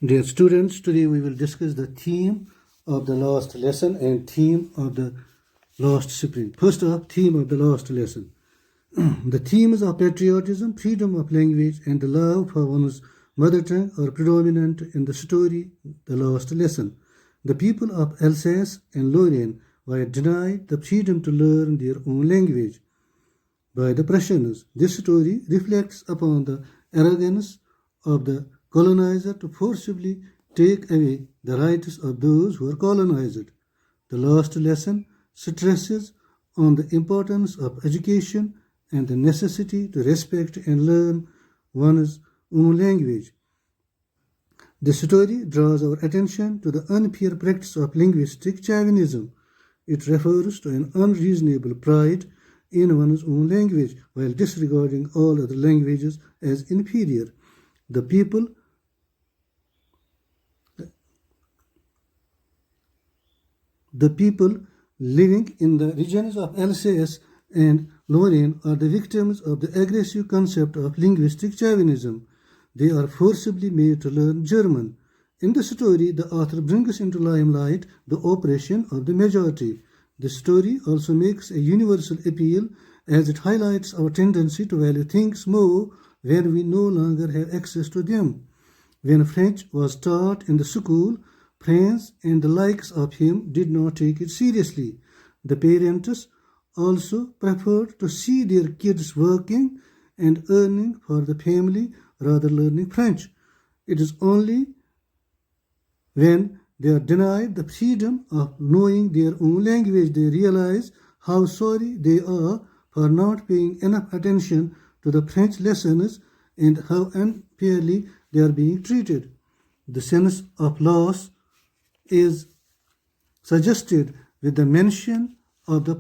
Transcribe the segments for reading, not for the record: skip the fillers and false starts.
Dear students, today we will discuss the theme of the last lesson and theme of the last spring. First up, theme of the last lesson. The themes of patriotism, freedom of language, and the love for one's mother tongue are predominant in the story, the last lesson. The people of Alsace and Lorraine were denied the freedom to learn their own language by the Prussians. This story reflects upon the arrogance of the colonizer to forcibly take away the rights of those who are colonized. The last lesson stresses on the importance of education and the necessity to respect and learn one's own language. The story draws our attention to the unfair practice of linguistic chauvinism. It refers to an unreasonable pride in one's own language while disregarding all other languages as inferior. The people living in the regions of Alsace and Lorraine are the victims of the aggressive concept of linguistic chauvinism. They are forcibly made to learn German. In the story, the author brings into limelight the oppression of the majority. The story also makes a universal appeal as it highlights our tendency to value things more when we no longer have access to them. When French was taught in the school, friends and the likes of him did not take it seriously. The parents also preferred to see their kids working and earning for the family rather learning French. It is only when they are denied the freedom of knowing their own language they realize how sorry they are for not paying enough attention to the French lessons and how unfairly they are being treated. The sense of loss is suggested with the mention of the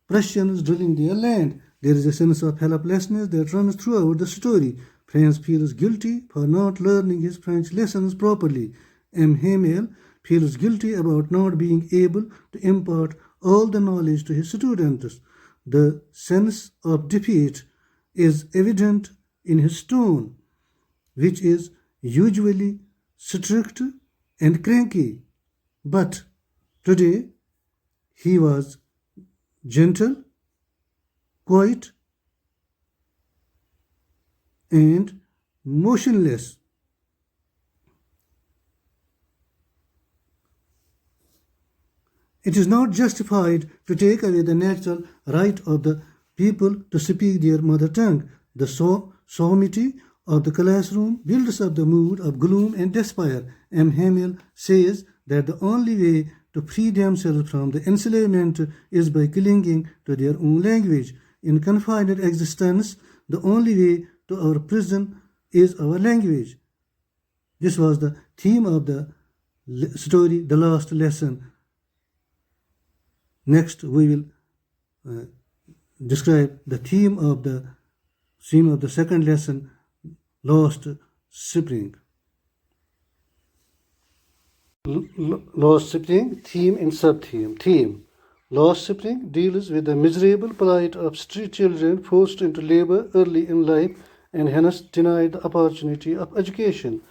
Prussians drilling their land. There is a sense of helplessness that runs throughout the story. Franz feels guilty for not learning his French lessons properly. M. Hamel feels guilty about not being able to impart all the knowledge to his students. The sense of defeat is evident in his tone, which is usually strict and cranky. But today he was gentle, quiet, and motionless. It is not justified to take away the natural right of the people to speak their mother tongue. The solemnity of the classroom builds up the mood of gloom and despair. M. Hamel says that the only way to free themselves from the enslavement is by clinging to their own language. In confined existence, the only way to our prison is our language. This was the theme of the story, the last lesson. Next, we will describe the theme of the second lesson, Lost Spring. Lost Spring, theme and sub-theme. Theme. Lost Spring deals with the miserable plight of street children forced into labor early in life and hence denied the opportunity of education.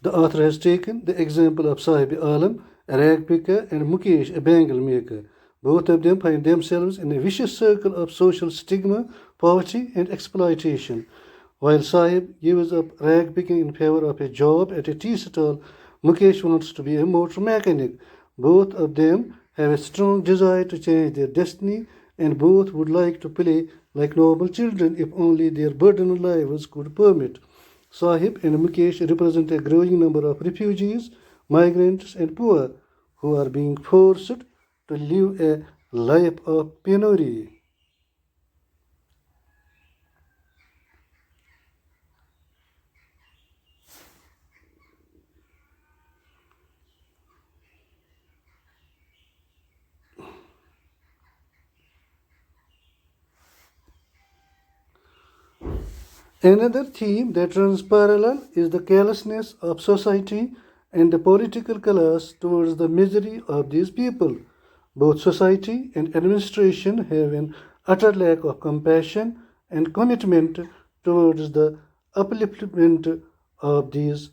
The author has taken the example of Sahib Alam, a rag picker, and Mukesh, a bangle maker. Both of them find themselves in a vicious circle of social stigma, poverty, and exploitation. While Sahib gives up rag picking in favor of a job at a tea stall, Mukesh wants to be a motor mechanic. Both of them have a strong desire to change their destiny, and both would like to play like normal children if only their burdened lives could permit. Sahib and Mukesh represent a growing number of refugees, migrants, and poor who are being forced to live a life of penury. Another theme that runs parallel is the callousness of society and the political class towards the misery of these people. Both society and administration have an utter lack of compassion and commitment towards the upliftment of these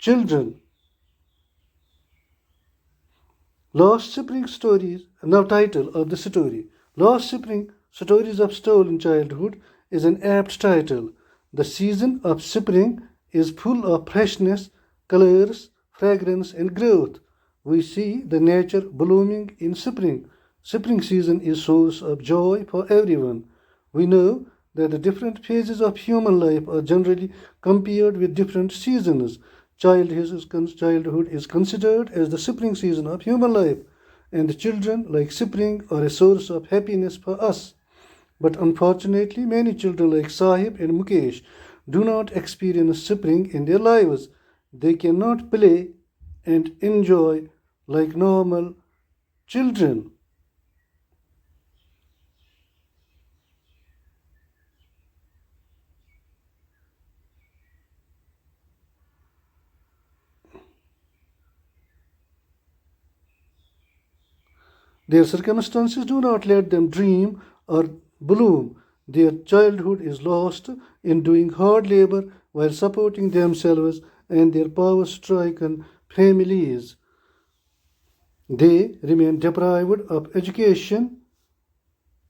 children. Lost Spring Stories, now title of the story. Lost Spring Stories of Stolen Childhood is an apt title. The season of spring is full of freshness, colors, fragrance, and growth. We see the nature blooming in spring. Spring season is source of joy for everyone. We know that the different phases of human life are generally compared with different seasons. Childhood is considered as the spring season of human life, and children, like spring, are a source of happiness for us. But unfortunately, many children like Sahib and Mukesh do not experience spring in their lives. They cannot play and enjoy like normal children. Their circumstances do not let them dream or bloom. Their childhood is lost in doing hard labor while supporting themselves and their power stricken families. They remain deprived of education,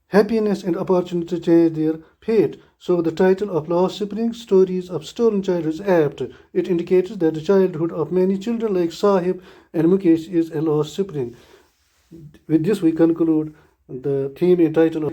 happiness, and opportunity to change their fate. So, the title of Lost Spring Stories of Stolen Childhood is apt. It indicates that the childhood of many children like Sahib and Mukesh is a lost spring. With this, we conclude the theme and title of